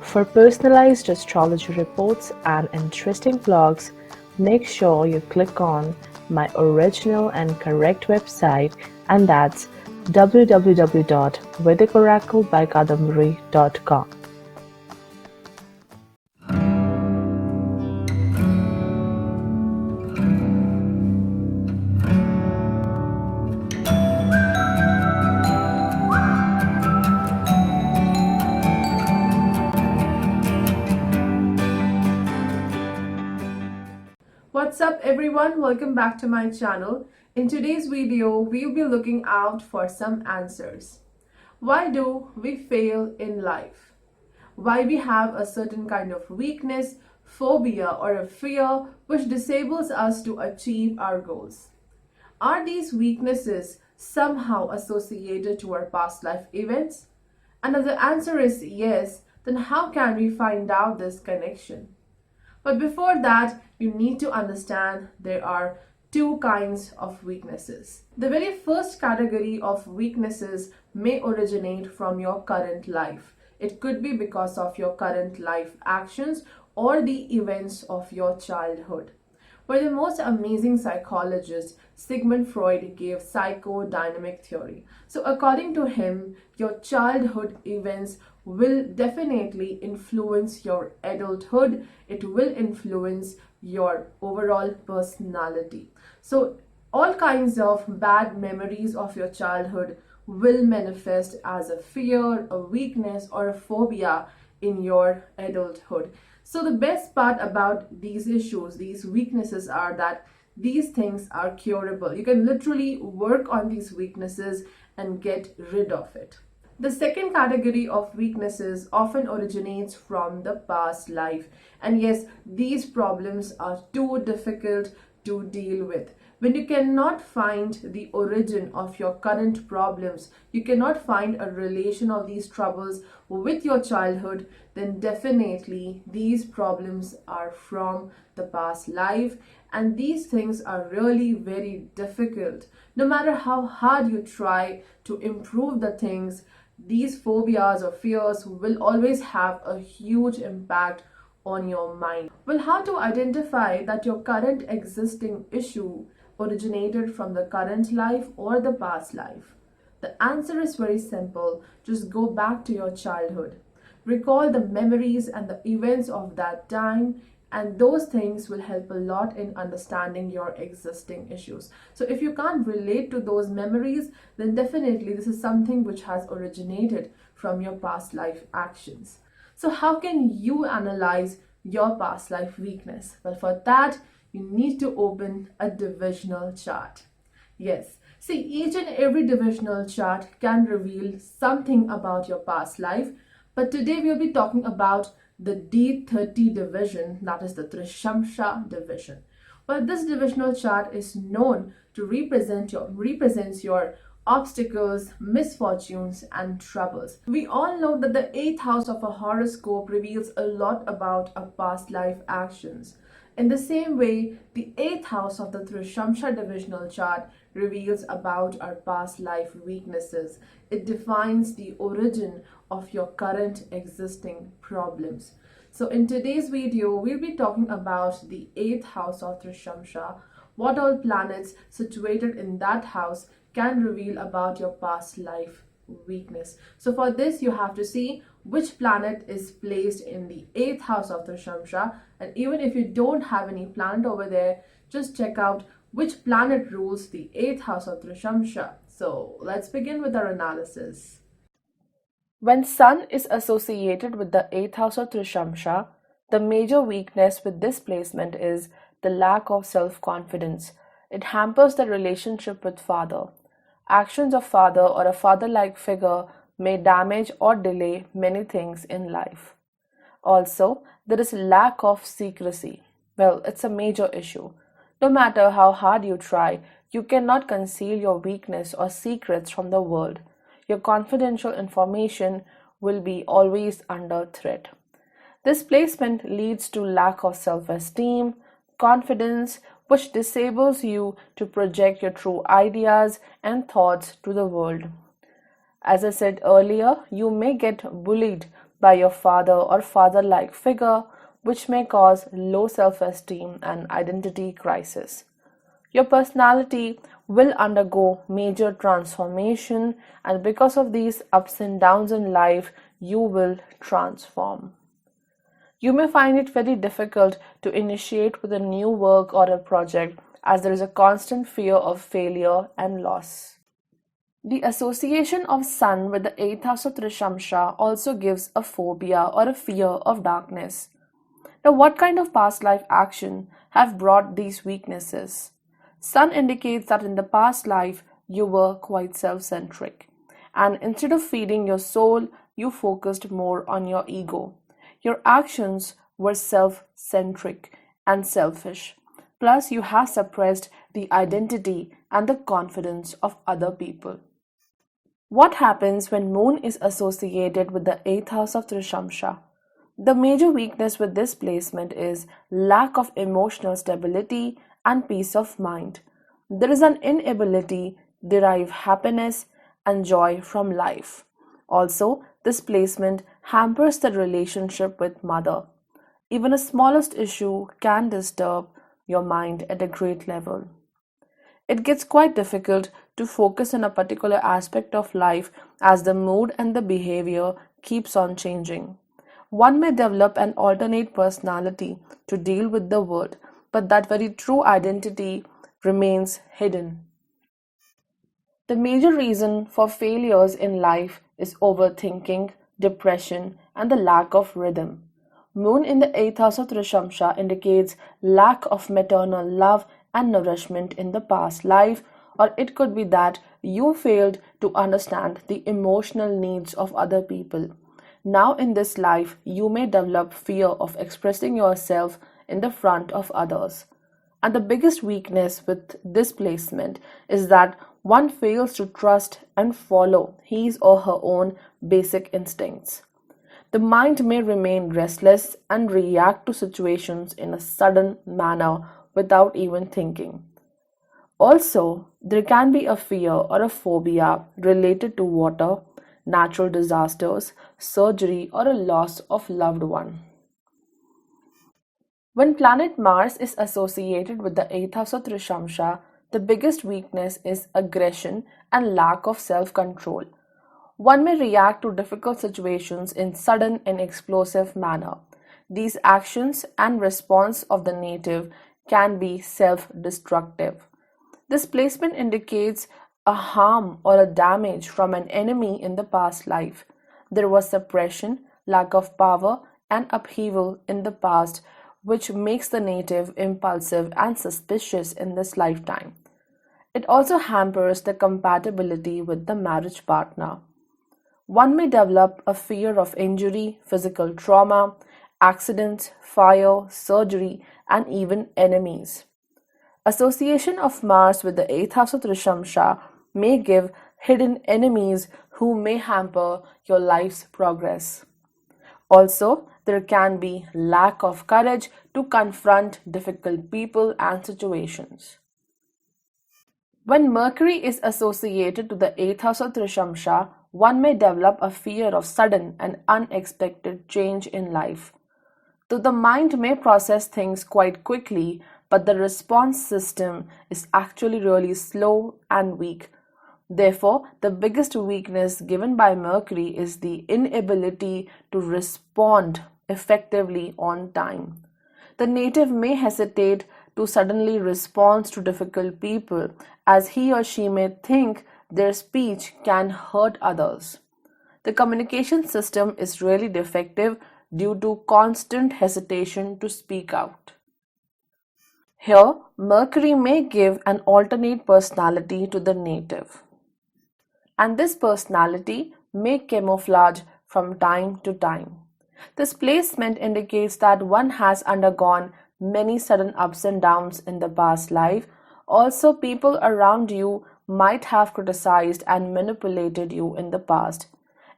For personalized astrology reports and interesting vlogs, make sure you click on my original and correct website, and that's www.vedicoraclebykaudambari.com. What's up everyone, welcome back to my channel. In today's video, we'll be looking out for some answers. Why do we fail in life? Why we have a certain kind of weakness, phobia or a fear which disables us to achieve our goals? Are these weaknesses somehow associated to our past life events? And if the answer is yes, then how can we find out this connection? But before that, you need to understand there are two kinds of weaknesses. The very first category of weaknesses may originate from your current life. It could be because of your current life actions or the events of your childhood. Where the most amazing psychologist, Sigmund Freud, gave psychodynamic theory. So according to him, your childhood events will definitely influence your adulthood. It will influence your overall personality. So all kinds of bad memories of your childhood will manifest as a fear, a weakness, or a phobia in your adulthood. So the best part about these issues, these weaknesses, are that these things are curable. You can literally work on these weaknesses and get rid of it. The second category of weaknesses often originates from the past life. And yes, these problems are too difficult to deal with. When you cannot find the origin of your current problems, you cannot find a relation of these troubles with your childhood, then definitely these problems are from the past life, and these things are really very difficult. No matter how hard you try to improve the things, these phobias or fears will always have a huge impact on your mind. Well, how to identify that your current existing issue originated from the current life or the past life? The answer is very simple. Just go back to your childhood. Recall the memories and the events of that time, and those things will help a lot in understanding your existing issues. So if you can't relate to those memories, then definitely this is something which has originated from your past life actions. So how can you analyze your past life weakness? Well, for that, you need to open a divisional chart. Yes, see, each and every divisional chart can reveal something about your past life, but today we'll be talking about the D30 division, that is the Trishamsha division. Well, this divisional chart is known to represents your obstacles, misfortunes, and troubles. We all know that the 8th house of a horoscope reveals a lot about our past life actions. In the same way, the 8th house of the Trishamsha divisional chart reveals about our past life weaknesses. It defines the origin of your current existing problems. So in today's video, we'll be talking about the 8th house of Trishamsha, what all planets situated in that house can reveal about your past life weakness. So for this, you have to see which planet is placed in the 8th house of Trishamsha, and even if you don't have any planet over there, just check out which planet rules the 8th house of Trishamsha. So let's begin with our analysis. When Sun is associated with the 8th house of Trishamsha, the major weakness with this placement is the lack of self-confidence. It hampers the relationship with father. Actions of father or a father-like figure may damage or delay many things in life. Also, there is lack of secrecy. Well, it's a major issue. No matter how hard you try, you cannot conceal your weakness or secrets from the world. Your confidential information will be always under threat. This placement leads to lack of self-esteem, confidence, which disables you to project your true ideas and thoughts to the world. As I said earlier, you may get bullied by your father or father-like figure, which may cause low self-esteem and identity crisis. Your personality will undergo major transformation, and because of these ups and downs in life, you will transform. You may find it very difficult to initiate with a new work or a project as there is a constant fear of failure and loss. The association of Sun with the 8th house of Trishamsha also gives a phobia or a fear of darkness. Now, what kind of past life action have brought these weaknesses? Sun indicates that in the past life you were quite self-centric, and instead of feeding your soul, you focused more on your ego. Your actions were self-centric and selfish. Plus, you have suppressed the identity and the confidence of other people. What happens when Moon is associated with the 8th house of Trishamsha? The major weakness with this placement is lack of emotional stability and peace of mind. There is an inability to derive happiness and joy from life. Also, this placement hampers the relationship with mother. Even a smallest issue can disturb your mind at a great level. It gets quite difficult to focus on a particular aspect of life as the mood and the behavior keeps on changing. One may develop an alternate personality to deal with the world, but that very true identity remains hidden. The major reason for failures in life is overthinking, depression, and the lack of rhythm. Moon in the 8th house of Trishamsha indicates lack of maternal love and nourishment in the past life, or it could be that you failed to understand the emotional needs of other people. Now, in this life, you may develop fear of expressing yourself in the front of others. And the biggest weakness with this placement is that one fails to trust and follow his or her own basic instincts. The mind may remain restless and react to situations in a sudden manner without even thinking. Also, there can be a fear or a phobia related to water, natural disasters, surgery, or a loss of loved one. When planet Mars is associated with the 8th house of Trishamsha, the biggest weakness is aggression and lack of self-control. One may react to difficult situations in sudden and explosive manner. These actions and response of the native can be self-destructive. This placement indicates a harm or a damage from an enemy in the past life. There was suppression, lack of power, and upheaval in the past, which makes the native impulsive and suspicious in this lifetime. It also hampers the compatibility with the marriage partner. One may develop a fear of injury, physical trauma, accidents, fire, surgery, and even enemies. Association of Mars with the 8th house of Trishamsha may give hidden enemies who may hamper your life's progress. Also, there can be lack of courage to confront difficult people and situations. When Mercury is associated to the 8th house of Trishamsha, one may develop a fear of sudden and unexpected change in life. Though the mind may process things quite quickly, but the response system is actually really slow and weak. Therefore, the biggest weakness given by Mercury is the inability to respond effectively on time. The native may hesitate to suddenly respond to difficult people as he or she may think their speech can hurt others. The communication system is really defective due to constant hesitation to speak out. Here, Mercury may give an alternate personality to the native, and this personality may camouflage from time to time. This placement indicates that one has undergone many sudden ups and downs in the past life. Also, people around you might have criticized and manipulated you in the past,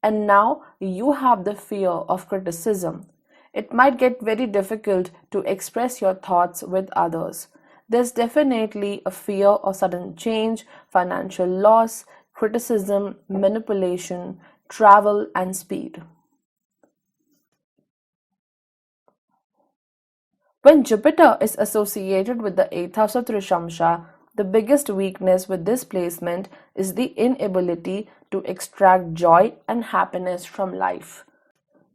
and now you have the fear of criticism. It might get very difficult to express your thoughts with others. There's definitely a fear of sudden change, financial loss, criticism, manipulation, travel, and speed. When Jupiter is associated with the 8th house of Trishamsha, the biggest weakness with this placement is the inability to extract joy and happiness from life.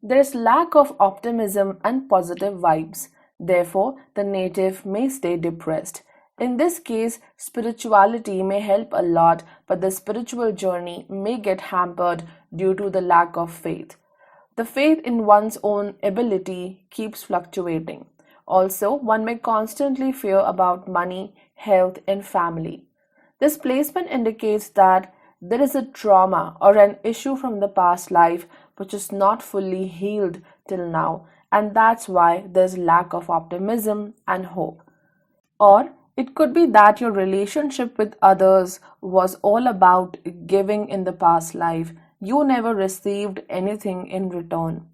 There is lack of optimism and positive vibes. Therefore, the native may stay depressed. In this case, spirituality may help a lot, but the spiritual journey may get hampered due to the lack of faith. The faith in one's own ability keeps fluctuating. Also, one may constantly fear about money, health, and family. This placement indicates that there is a trauma or an issue from the past life which is not fully healed till now, and that's why there's lack of optimism and hope. Or it could be that your relationship with others was all about giving in the past life. You never received anything in return.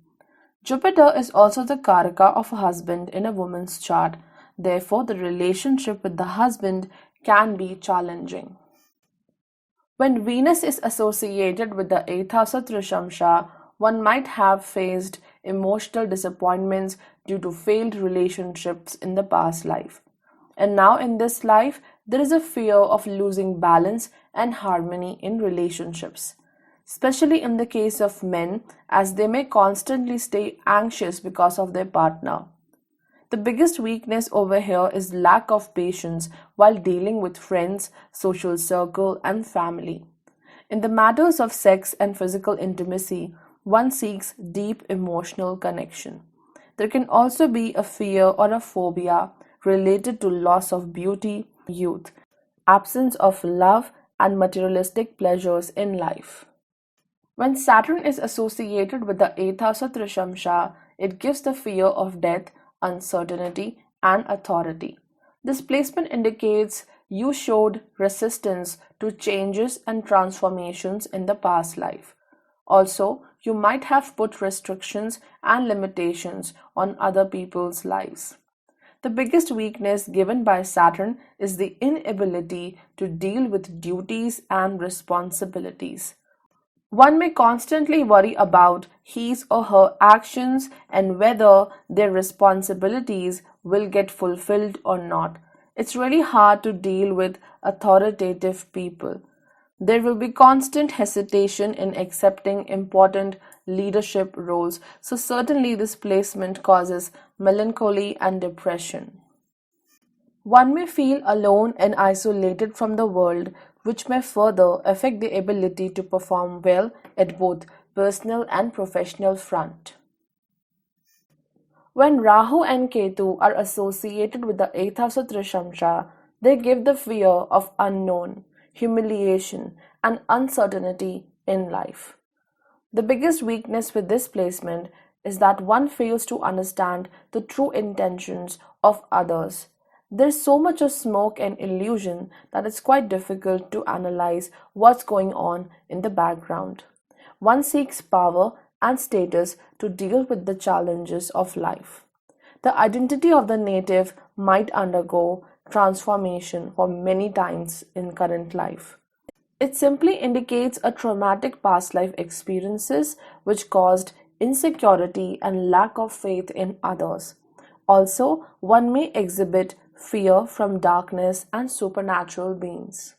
Jupiter is also the karaka of a husband in a woman's chart. Therefore, the relationship with the husband can be challenging. When Venus is associated with the 8th house of Trishamsha, one might have faced emotional disappointments due to failed relationships in the past life. And now in this life, there is a fear of losing balance and harmony in relationships, especially in the case of men, as they may constantly stay anxious because of their partner. The biggest weakness over here is lack of patience while dealing with friends, social circle, and family. In the matters of sex and physical intimacy, one seeks deep emotional connection. There can also be a fear or a phobia related to loss of beauty, youth, absence of love, and materialistic pleasures in life. When Saturn is associated with the 8th house of Trishamsha, it gives the fear of death, uncertainty, and authority. This placement indicates you showed resistance to changes and transformations in the past life. Also, you might have put restrictions and limitations on other people's lives. The biggest weakness given by Saturn is the inability to deal with duties and responsibilities. One may constantly worry about his or her actions and whether their responsibilities will get fulfilled or not. It's really hard to deal with authoritative people. There will be constant hesitation in accepting important leadership roles, so certainly this placement causes melancholy and depression. One may feel alone and isolated from the world, which may further affect the ability to perform well at both personal and professional front. When Rahu and Ketu are associated with the 8th house of Trishamsha, they give the fear of unknown, humiliation, and uncertainty in life. The biggest weakness with this placement is that one fails to understand the true intentions of others. There's so much of smoke and illusion that it's quite difficult to analyze what's going on in the background. One seeks power and status to deal with the challenges of life. The identity of the native might undergo transformation for many times in current life. It simply indicates a traumatic past life experiences which caused insecurity and lack of faith in others. Also, one may exhibit fear from darkness and supernatural beings.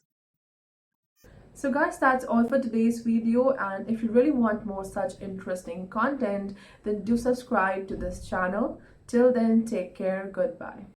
So guys, that's all for today's video, and if you really want more such interesting content, then do subscribe to this channel. Till then, take care. Goodbye.